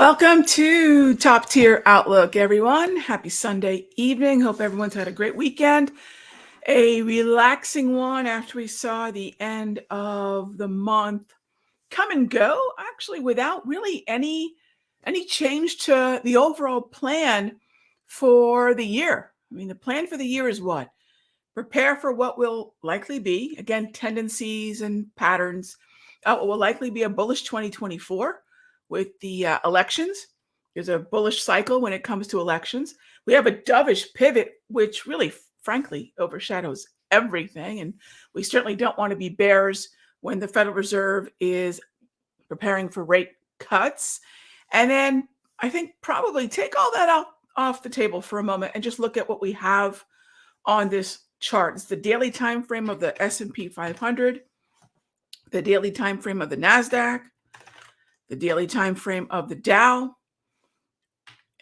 Welcome to Top Tier Outlook, everyone. Happy Sunday evening. Hope everyone's had a great weekend. A relaxing one after we saw the end of the month come and go, actually, without really any change to the overall plan for the year. I mean, the plan for the year is what? Prepare for what will likely be, again, tendencies and patterns. What will likely be a bullish 2024 with the elections. There's a bullish cycle when it comes to elections. We have a dovish pivot, which really, frankly, overshadows everything. And we certainly don't want to be bears when the Federal Reserve is preparing for rate cuts. And then I think probably take all that out off the table for a moment and just look at what we have on this chart. It's the daily time frame of the S&P 500, the daily time frame of the Nasdaq, the daily time frame of the Dow.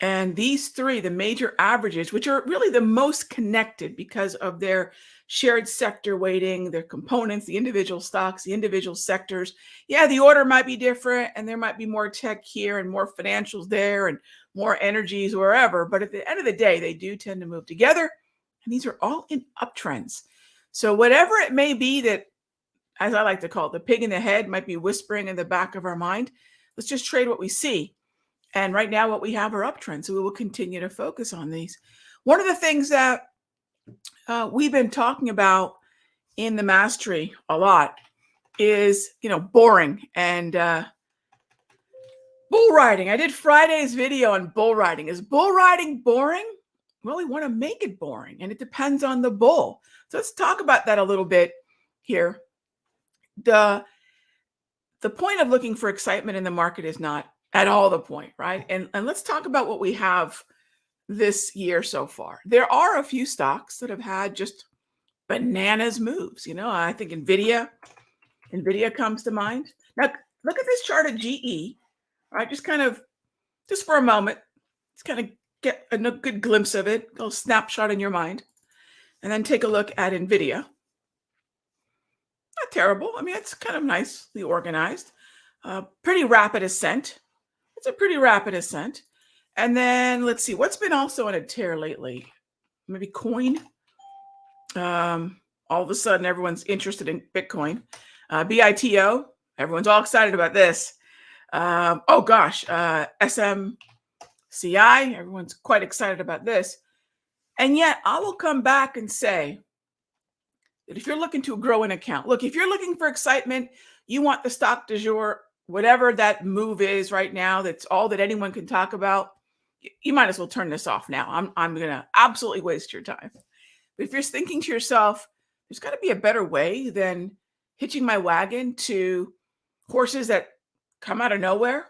And these three, the major averages, which are really the most connected because of their shared sector weighting, their components, the individual stocks, the individual sectors. Yeah, the order might be different and there might be more tech here and more financials there and more energies wherever. But at the end of the day, they do tend to move together. And these are all in uptrends. So whatever it may be that, as I like to call it, the pig in the head might be whispering in the back of our mind, let's just trade what we see. And right now what we have are uptrends. So we will continue to focus on these. One of the things that we've been talking about in the mastery a lot is, boring and bull riding. I did Friday's video on bull riding. Is bull riding boring? Well, we want to make it boring, and it depends on the bull. So let's talk about that a little bit here. The point of looking for excitement in the market is not at all the point, right? And let's talk about what we have this year so far. There are a few stocks that have had just bananas moves. I think Nvidia comes to mind. Now, look at this chart of GE, right? Just for a moment, let's kind of get a good glimpse of it, a little snapshot in your mind, and then take a look at Nvidia. Not terrible. I mean, it's kind of nicely organized. Pretty rapid ascent. It's a pretty rapid ascent. And then let's see, what's been also on a tear lately? Maybe coin. All of a sudden, everyone's interested in Bitcoin. BITO, everyone's all excited about this. SMCI, everyone's quite excited about this. And yet I will come back and say that if you're looking to grow an account, look, if you're looking for excitement, you want the stock du jour, whatever that move is right now, that's all that anyone can talk about, you might as well turn this off now. I'm going to absolutely waste your time. But if you're thinking to yourself, there's got to be a better way than hitching my wagon to horses that come out of nowhere,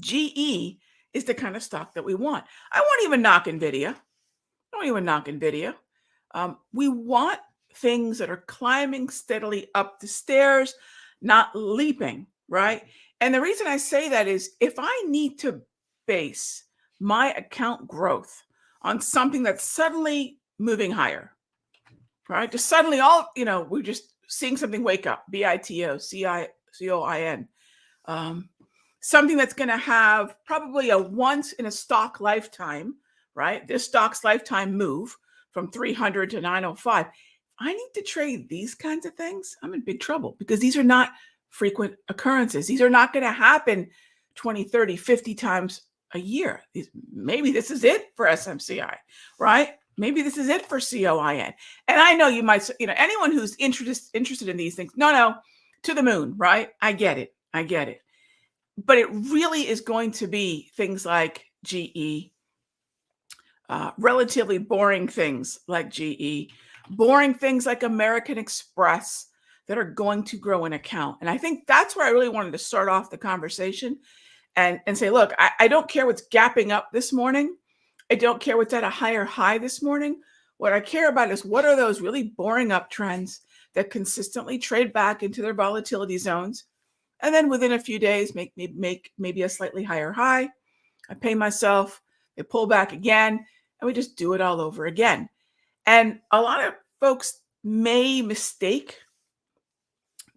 GE is the kind of stock that we want. I won't even knock Nvidia. We want things that are climbing steadily up the stairs, not leaping, right? And the reason I say that is if I need to base my account growth on something that's suddenly moving higher, right? Just suddenly we're just seeing something wake up, BITO, COIN. Something that's going to have probably a once in a stock lifetime, right? This stock's lifetime move from 300 to 905. I need to trade these kinds of things. I'm in big trouble because these are not frequent occurrences. These are not going to happen 20, 30, 50 times a year. Maybe this is it for SMCI, right? Maybe this is it for COIN. And I know you might, anyone who's interested in these things, no, to the moon, right? I get it. But it really is going to be things like GE, relatively boring things like GE, boring things like American Express that are going to grow an account. And I think that's where I really wanted to start off the conversation and say, look, I don't care what's gapping up this morning. I don't care what's at a higher high this morning. What I care about is what are those really boring uptrends that consistently trade back into their volatility zones. And then within a few days, make maybe a slightly higher high. I pay myself, they pull back again, and we just do it all over again. And a lot of folks may mistake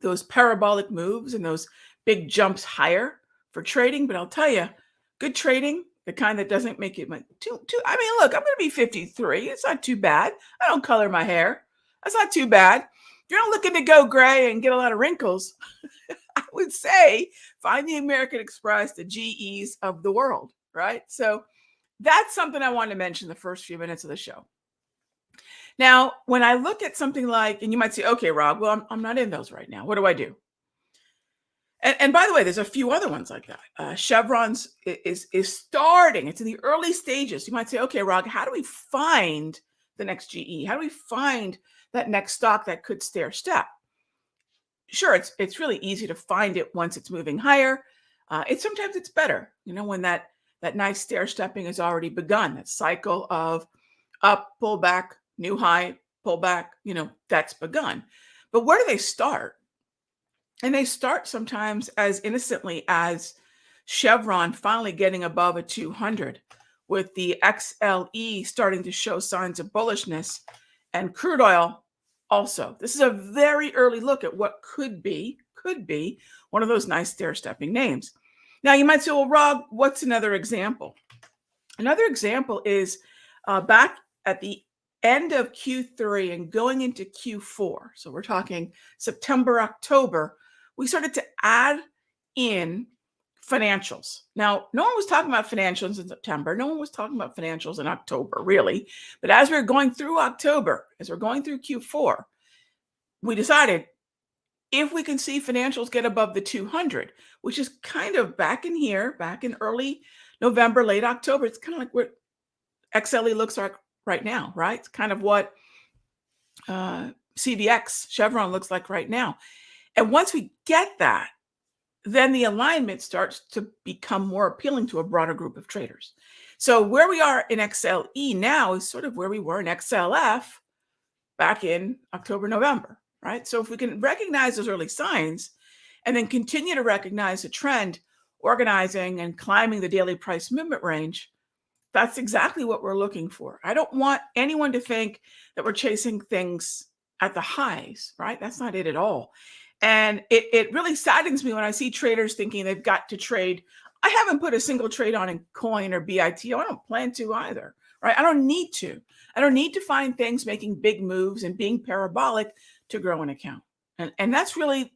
those parabolic moves and those big jumps higher for trading, but I'll tell you, good trading, the kind that doesn't make it too. I mean, look, I'm going to be 53. It's not too bad. I don't color my hair. That's not too bad. If you're not looking to go gray and get a lot of wrinkles, I would say find the American Express, the GEs of the world, right? So that's something I wanted to mention the first few minutes of the show. Now, when I look at something like, and you might say, okay, Rob, well, I'm not in those right now. What do I do? And by the way, there's a few other ones like that. Chevron's is starting. It's in the early stages. You might say, okay, Rob, how do we find the next GE? How do we find that next stock that could stair step? Sure, it's really easy to find it once it's moving higher. Sometimes it's better, when that nice stair stepping has already begun. That cycle of up, pull back, new high, pull back, that's begun. But where do they start? And they start sometimes as innocently as Chevron finally getting above a 200 with the XLE starting to show signs of bullishness and crude oil also. This is a very early look at what could be one of those nice stair-stepping names. Now you might say, well, Rob, what's another example? Another example is back at the end of Q3 and going into Q4. So we're talking September, October. We started to add in financials. Now, no one was talking about financials in September. No one was talking about financials in October, really. But as we we're going through October, as we're going through Q4, we decided if we can see financials get above the 200, which is kind of back in early November, late October, it's kind of like what XLE looks like right now, right? It's kind of what CVX, Chevron looks like right now. And once we get that, then the alignment starts to become more appealing to a broader group of traders. So where we are in XLE now is sort of where we were in XLF back in October, November, right? So if we can recognize those early signs and then continue to recognize the trend, organizing and climbing the daily price movement range, that's exactly what we're looking for. I don't want anyone to think that we're chasing things at the highs, right? That's not it at all. And it really saddens me when I see traders thinking they've got to trade. I haven't put a single trade on in coin or BITO. I don't plan to either, right? I don't need to. I don't need to find things making big moves and being parabolic to grow an account. And that's really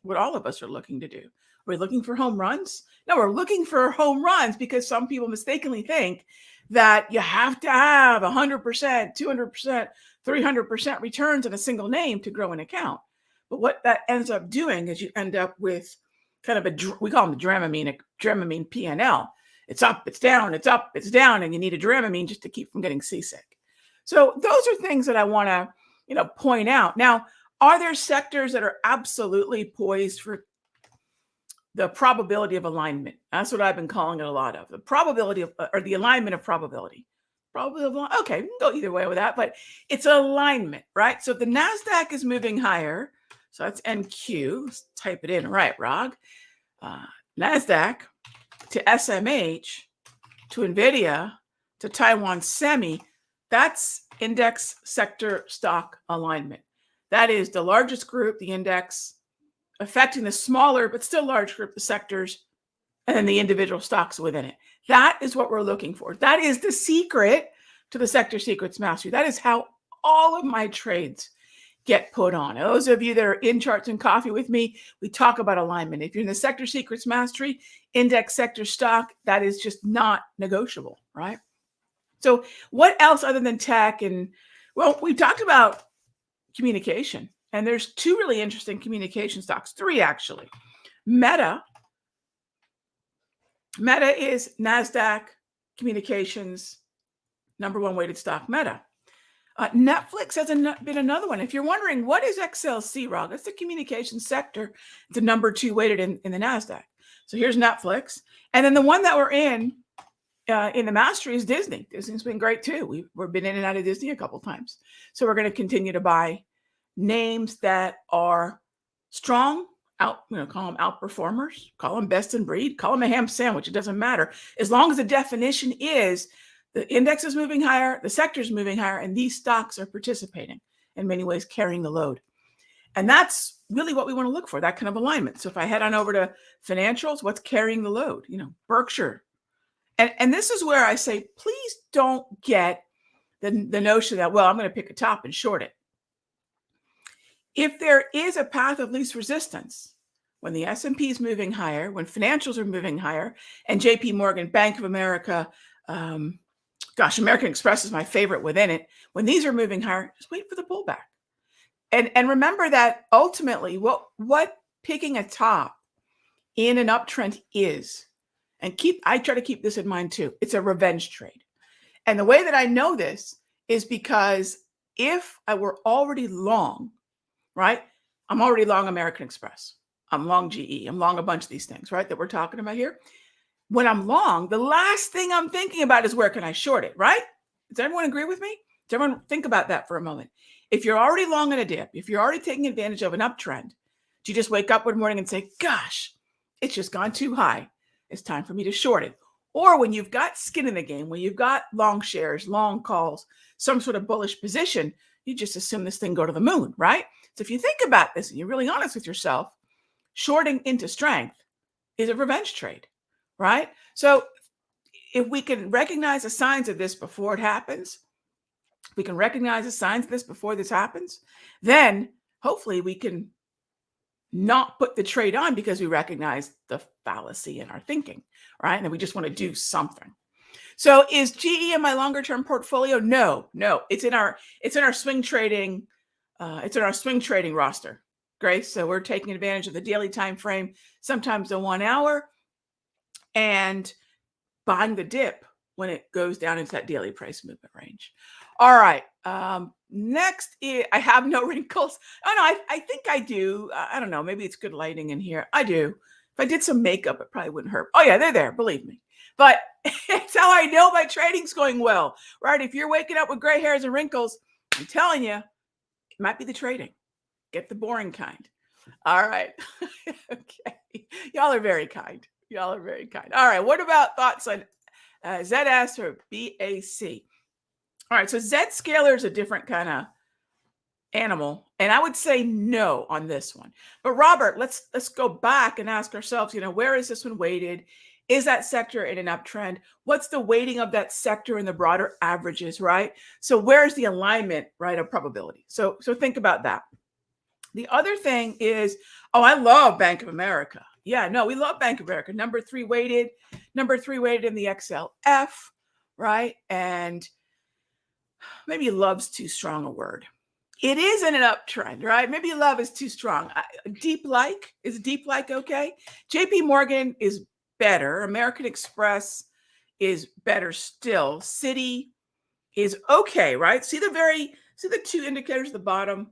what all of us are looking to do. We're looking for home runs. No, we're looking for home runs because some people mistakenly think that you have to have 100%, 200%, 300% returns in a single name to grow an account. But what that ends up doing is you end up with kind of we call them the Dramamine P&L. It's up, it's down, it's up, it's down, and you need a Dramamine just to keep from getting seasick. So those are things that I want to, point out. Now, are there sectors that are absolutely poised for the probability of alignment? That's what I've been calling it a lot of. The probability of, or the alignment of probability. Probability of, okay, we can go either way with that, but it's alignment, right? So if the NASDAQ is moving higher, so that's NQ. Let's type it in. Right, Rog. NASDAQ to SMH to NVIDIA to Taiwan Semi. That's index sector stock alignment. That is the largest group, the index, affecting the smaller but still large group, the sectors, and then the individual stocks within it. That is what we're looking for. That is the secret to the Sector Secrets Mastery. That is how all of my trades get put on. Those of you that are in Charts and Coffee with me, we talk about alignment. If you're in the Sector Secrets Mastery, index sector stock, that is just not negotiable, right? So what else other than tech? And well, we talked about communication, and there's two really interesting communication stocks, three actually. Meta is NASDAQ communications #1 weighted stock, Meta. Netflix has been another one. If you're wondering, what is XLC, Rob? That's the communications sector. It's the #2 weighted in the NASDAQ. So here's Netflix. And then the one that we're in the mastery is Disney. Disney's been great too. We've been in and out of Disney a couple of times. So we're going to continue to buy names that are strong, call them outperformers, call them best in breed, call them a ham sandwich. It doesn't matter. As long as the definition is the index is moving higher, the sector is moving higher, and these stocks are participating, in many ways carrying the load. And that's really what we want to look for, that kind of alignment. So if I head on over to financials, what's carrying the load? Berkshire, And this is where I say, please don't get the notion that, well, I'm going to pick a top and short it. If there is a path of least resistance, when the S&P is moving higher, when financials are moving higher, and JP Morgan, Bank of America, American Express is my favorite within it. When these are moving higher, just wait for the pullback. And remember that ultimately what picking a top in an uptrend is, and I try to keep this in mind too, it's a revenge trade. And the way that I know this is because if I were already long, right? I'm already long American Express. I'm long GE. I'm long a bunch of these things, right? That we're talking about here. When I'm long, the last thing I'm thinking about is where can I short it, right? Does everyone agree with me? Does everyone think about that for a moment? If you're already long in a dip, if you're already taking advantage of an uptrend, do you just wake up one morning and say, gosh, it's just gone too high. It's time for me to short it. Or when you've got skin in the game, when you've got long shares, long calls, some sort of bullish position, you just assume this thing go to the moon, right? So if you think about this and you're really honest with yourself, shorting into strength is a revenge trade, right? So if we can recognize the signs of this before it happens, we can recognize the signs of this before this happens, then hopefully we can not put the trade on because we recognize the fallacy in our thinking, right? And we just want to do something. So is GE in my longer term portfolio? No, it's in our swing trading. It's in our swing trading roster, Grace. So we're taking advantage of the daily time frame, sometimes the 1 hour, and buying the dip when it goes down into that daily price movement range. All right. Next, I have no wrinkles. Oh no, I think I do. I don't know. Maybe it's good lighting in here. I do. If I did some makeup, it probably wouldn't hurt. Oh yeah, they're there. Believe me. But it's how I know my trading's going well, right? If you're waking up with gray hairs and wrinkles, I'm telling you, it might be the trading. Get the boring kind. All right. Okay. Y'all are very kind. Y'all are very kind. All right. What about thoughts on ZS or BAC? All right. So Z-scaler is a different kind of animal. And I would say no on this one. But Robert, let's go back and ask ourselves, where is this one weighted? Is that sector in an uptrend? What's the weighting of that sector in the broader averages, right? So where's the alignment, right, of probability? So think about that. The other thing is, I love Bank of America. Yeah, no, we love Bank of America. Number three weighted in the XLF, right? And maybe love's too strong a word. It is in an uptrend, right? Maybe love is too strong. Is deep like okay? JP Morgan is better. American Express is better still. Citi is okay, right? See the two indicators at the bottom?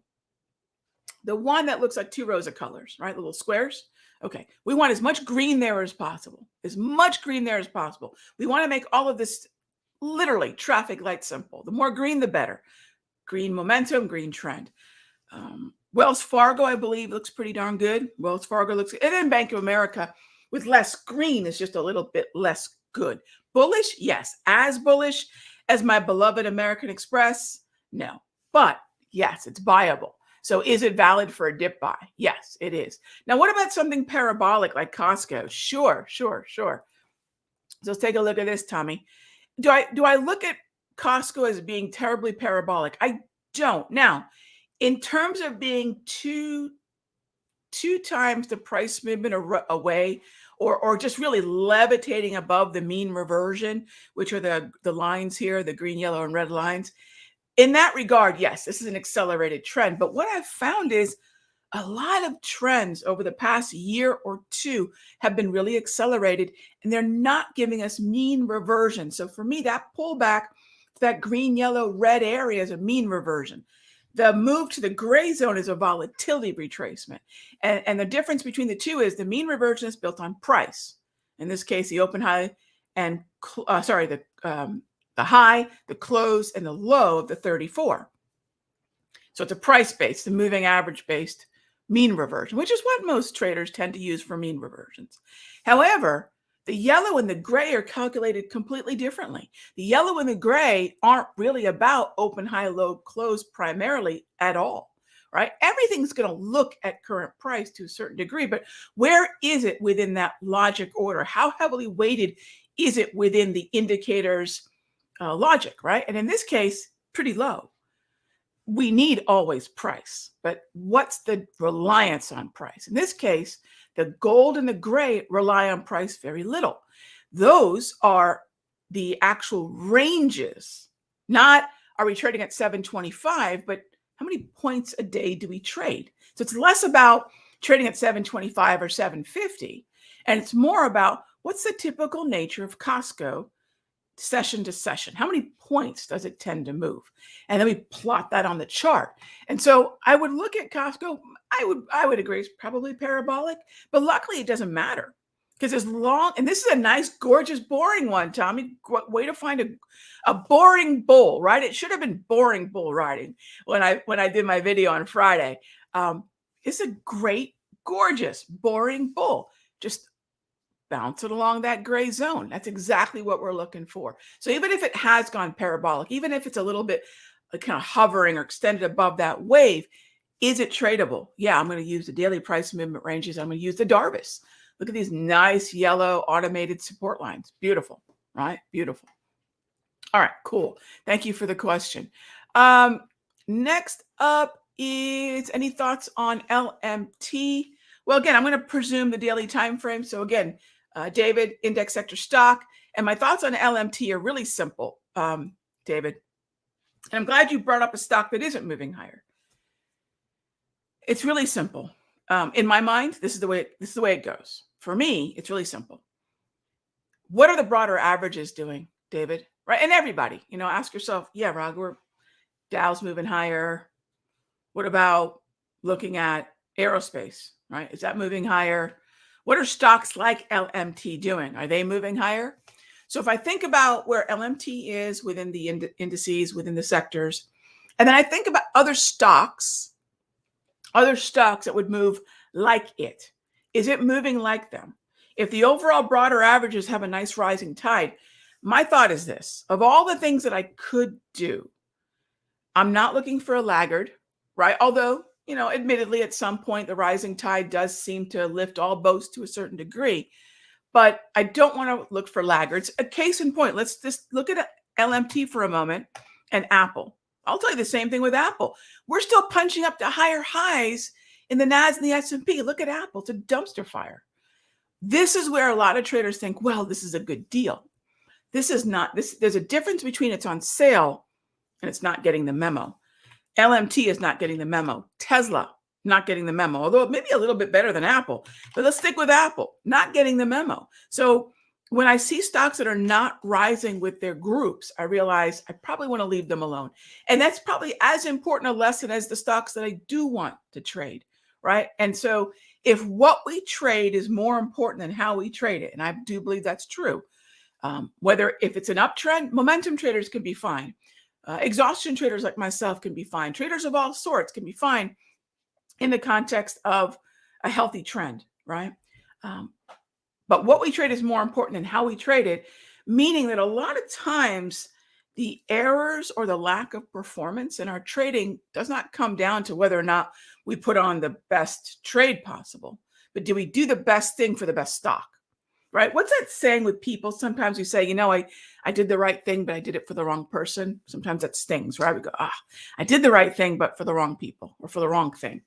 The one that looks like two rows of colors, right? Little squares. Okay. We want as much green there as possible. As much green there as possible. We want to make all of this literally traffic light simple. The more green, the better. Green momentum, green trend. Wells Fargo, I believe, looks pretty darn good. Wells Fargo looks good. And then Bank of America with less green is just a little bit less good. Bullish? Yes. As bullish as my beloved American Express? No. But yes, it's buyable. So is it valid for a dip buy? Yes, it is. Now, what about something parabolic like Costco? Sure. So let's take a look at this, Tommy. Do I look at Costco as being terribly parabolic? I don't. Now, in terms of being two times the price movement away, or just really levitating above the mean reversion, which are the lines here, the green, yellow, and red lines. In that regard, yes, this is an accelerated trend. But what I've found is a lot of trends over the past year or two have been really accelerated, and they're not giving us mean reversion. So for me, that pullback to that green, yellow, red area is a mean reversion. The move to the gray zone is a volatility retracement. And the difference between the two is the mean reversion is built on price. In this case, the open high and, the high, the close, and the low of the 34. So it's a price-based, the moving average-based mean reversion, which is what most traders tend to use for mean reversions. However, the yellow and the gray are calculated completely differently. The yellow and the gray aren't really about open, high, low, close primarily at all, right? Everything's going to look at current price to a certain degree, but where is it within that logic order? How heavily weighted is it within the indicator's logic, right? And in this case, pretty low. We need always price, but what's the reliance on price? In this case, the gold and the gray rely on price very little. Those are the actual ranges, not are we trading at 725, but how many points a day do we trade? So it's less about trading at 725 or 750, and it's more about what's the typical nature of Costco session to session. How many points does it tend to move? And then we plot that on the chart. And so I would look at Costco. I would agree it's probably parabolic, but luckily it doesn't matter because as long, and this is a nice, gorgeous, boring one, Tommy. Way to find a boring bull, right? It should have been boring bull riding when I did my video on Friday. It's a great, gorgeous, boring bull. Just bounce it along that gray zone. That's exactly what we're looking for. So even if it has gone parabolic, even if it's a little bit kind of hovering or extended above that wave, is it tradable? Yeah, I'm going to use the daily price movement ranges. I'm going to use the Darvis. Look at these nice yellow automated support lines. Beautiful, right? Beautiful. All right, cool. Thank you for the question. Next up is any thoughts on LMT? Well, again, I'm going to presume the daily time frame. So again, David, index sector stock. And my thoughts on LMT are really simple, David. And I'm glad you brought up a stock that isn't moving higher. It's really simple. In my mind, this is the way it goes. For me, it's really simple. What are the broader averages doing, David? Right? And everybody, ask yourself, yeah, Raghu, Dow's moving higher. What about looking at aerospace, right? Is that moving higher? What are stocks like LMT doing? Are they moving higher? So if I think about where LMT is within the indices, within the sectors, and then I think about other stocks that would move like it. Is it moving like them? If the overall broader averages have a nice rising tide, my thought is this: of all the things that I could do, I'm not looking for a laggard, right? Although, admittedly, at some point, the rising tide does seem to lift all boats to a certain degree. But I don't want to look for laggards. A case in point, let's just look at LMT for a moment and Apple. I'll tell you the same thing with Apple. We're still punching up to higher highs in the NAS and the S&P. Look at Apple. It's a dumpster fire. This is where a lot of traders think, well, this is a good deal. This is not. There's a difference between it's on sale and it's not getting the memo. LMT is not getting the memo. Tesla, not getting the memo, although it may be a little bit better than Apple. But let's stick with Apple, not getting the memo. So when I see stocks that are not rising with their groups, I realize I probably want to leave them alone. And that's probably as important a lesson as the stocks that I do want to trade, right? And so if what we trade is more important than how we trade it, and I do believe that's true, if it's an uptrend, momentum traders can be fine. Exhaustion traders like myself can be fine. Traders of all sorts can be fine in the context of a healthy trend, right? But what we trade is more important than how we trade it, meaning that a lot of times the errors or the lack of performance in our trading does not come down to whether or not we put on the best trade possible, but do we do the best thing for the best stock? Right? What's that saying with people? Sometimes we say, I did the right thing, but I did it for the wrong person. Sometimes that stings, right? We go, I did the right thing, but for the wrong people or for the wrong thing.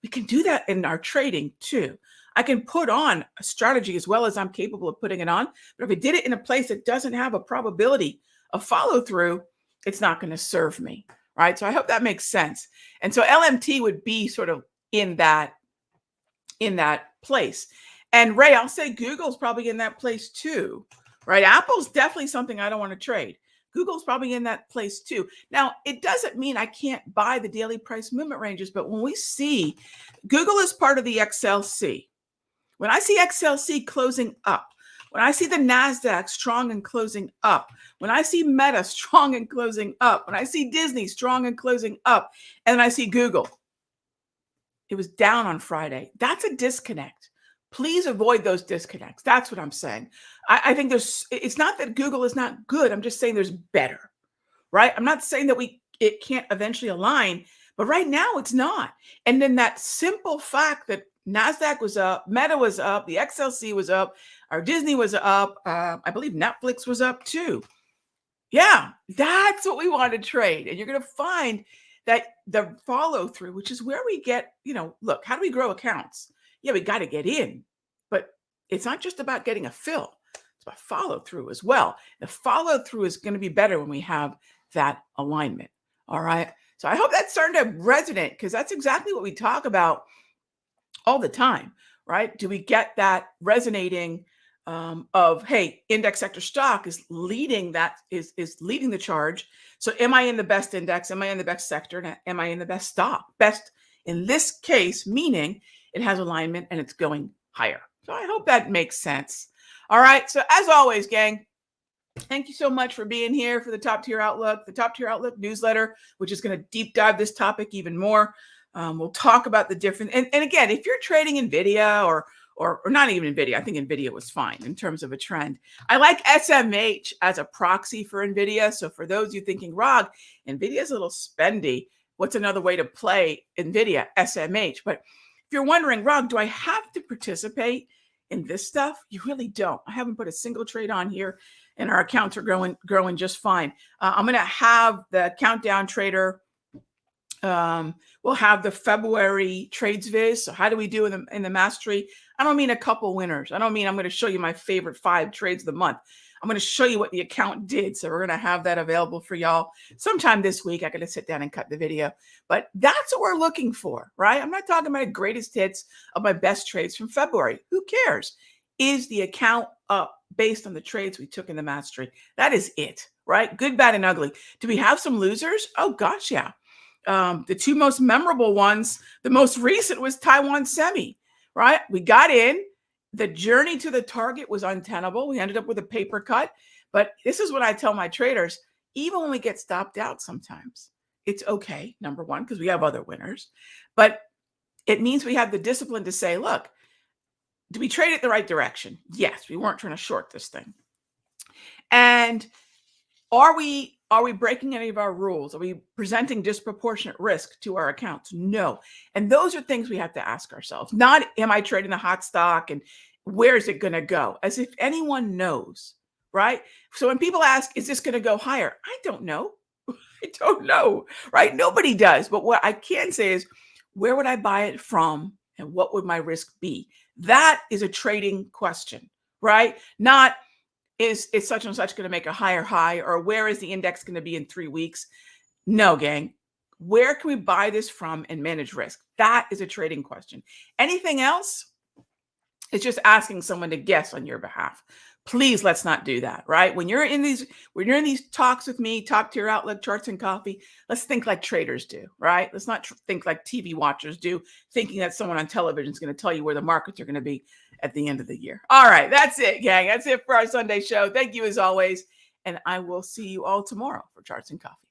We can do that in our trading too. I can put on a strategy as well as I'm capable of putting it on. But if I did it in a place that doesn't have a probability of follow through, it's not going to serve me, right? So I hope that makes sense. And so LMT would be sort of in that place. And Ray, I'll say Google's probably in that place too, right? Apple's definitely something I don't want to trade. Google's probably in that place too. Now, it doesn't mean I can't buy the daily price movement ranges, but when we see Google is part of the XLC, when I see XLC closing up, when I see the NASDAQ strong and closing up, when I see Meta strong and closing up, when I see Disney strong and closing up, and I see Google, it was down on Friday. That's a disconnect. Please avoid those disconnects. That's what I'm saying. I think it's not that Google is not good. I'm just saying there's better, right? I'm not saying that it can't eventually align, but right now it's not. And then that simple fact that NASDAQ was up, Meta was up, the XLC was up, our Disney was up. I believe Netflix was up too. Yeah, that's what we want to trade. And you're going to find that the follow through, which is where we get, look, how do we grow accounts? Yeah, we got to get in, but it's not just about getting a fill. It's about follow through as well. The follow through is going to be better when we have that alignment. All right. So I hope that's starting to resonate, because that's exactly what we talk about all the time, right? Do we get that resonating of, hey, index sector stock is leading is leading the charge. So am I in the best index? Am I in the best sector? And am I in the best stock? Best in this case, meaning it has alignment and it's going higher. So I hope that makes sense. All right. So as always, gang, thank you so much for being here for the Top Tier Outlook, the Top Tier Outlook newsletter, which is going to deep dive this topic even more. We'll talk about the different, and again, if you're trading NVIDIA or not even NVIDIA, I think NVIDIA was fine in terms of a trend. I like SMH as a proxy for NVIDIA. So for those of you thinking, Rog, NVIDIA is a little spendy, what's another way to play NVIDIA? SMH. But if you're wondering, Rog, do I have to participate in this stuff? You really don't. I haven't put a single trade on here, and our accounts are growing just fine. I'm going to have the Countdown Trader. We'll have the February trades viz. So how do we do in the mastery? I don't mean a couple winners. I don't mean I'm going to show you my favorite 5 trades of the month. I'm going to show you what the account did. So we're going to have that available for y'all sometime this week. I got to sit down and cut the video, but that's what we're looking for, right? I'm not talking about greatest hits of my best trades from February. Who cares? Is the account up based on the trades we took in the mastery? That is it, right? Good, bad, and ugly. Do we have some losers? Oh gosh, yeah. The 2 most memorable ones, the most recent was Taiwan Semi, right? We got in. The journey to the target was untenable. We ended up with a paper cut. But this is what I tell my traders, even when we get stopped out sometimes, it's okay, number one, because we have other winners. But it means we have the discipline to say, look, do we trade it the right direction? Yes, we weren't trying to short this thing. And are we breaking any of our rules? Are we presenting disproportionate risk to our accounts? No. And those are things we have to ask ourselves. Not, am I trading the hot stock and where is it going to go? As if anyone knows, right? So when people ask, is this going to go higher? I don't know. I don't know, right? Nobody does. But what I can say is, where would I buy it from and what would my risk be? That is a trading question, right? Not, is such and such going to make a higher high, or where is the index going to be in 3 weeks? No, gang. Where can we buy this from and manage risk? That is a trading question. Anything else? It's just asking someone to guess on your behalf. Please, let's not do that, right? When you're in these talks with me, Top Tier Outlook, Charts and Coffee, let's think like traders do, right? Let's not think like TV watchers do, thinking that someone on television is going to tell you where the markets are going to be at the end of the year. All right, that's it, gang. That's it for our Sunday show. Thank you as always, and I will see you all tomorrow for Charts and Coffee.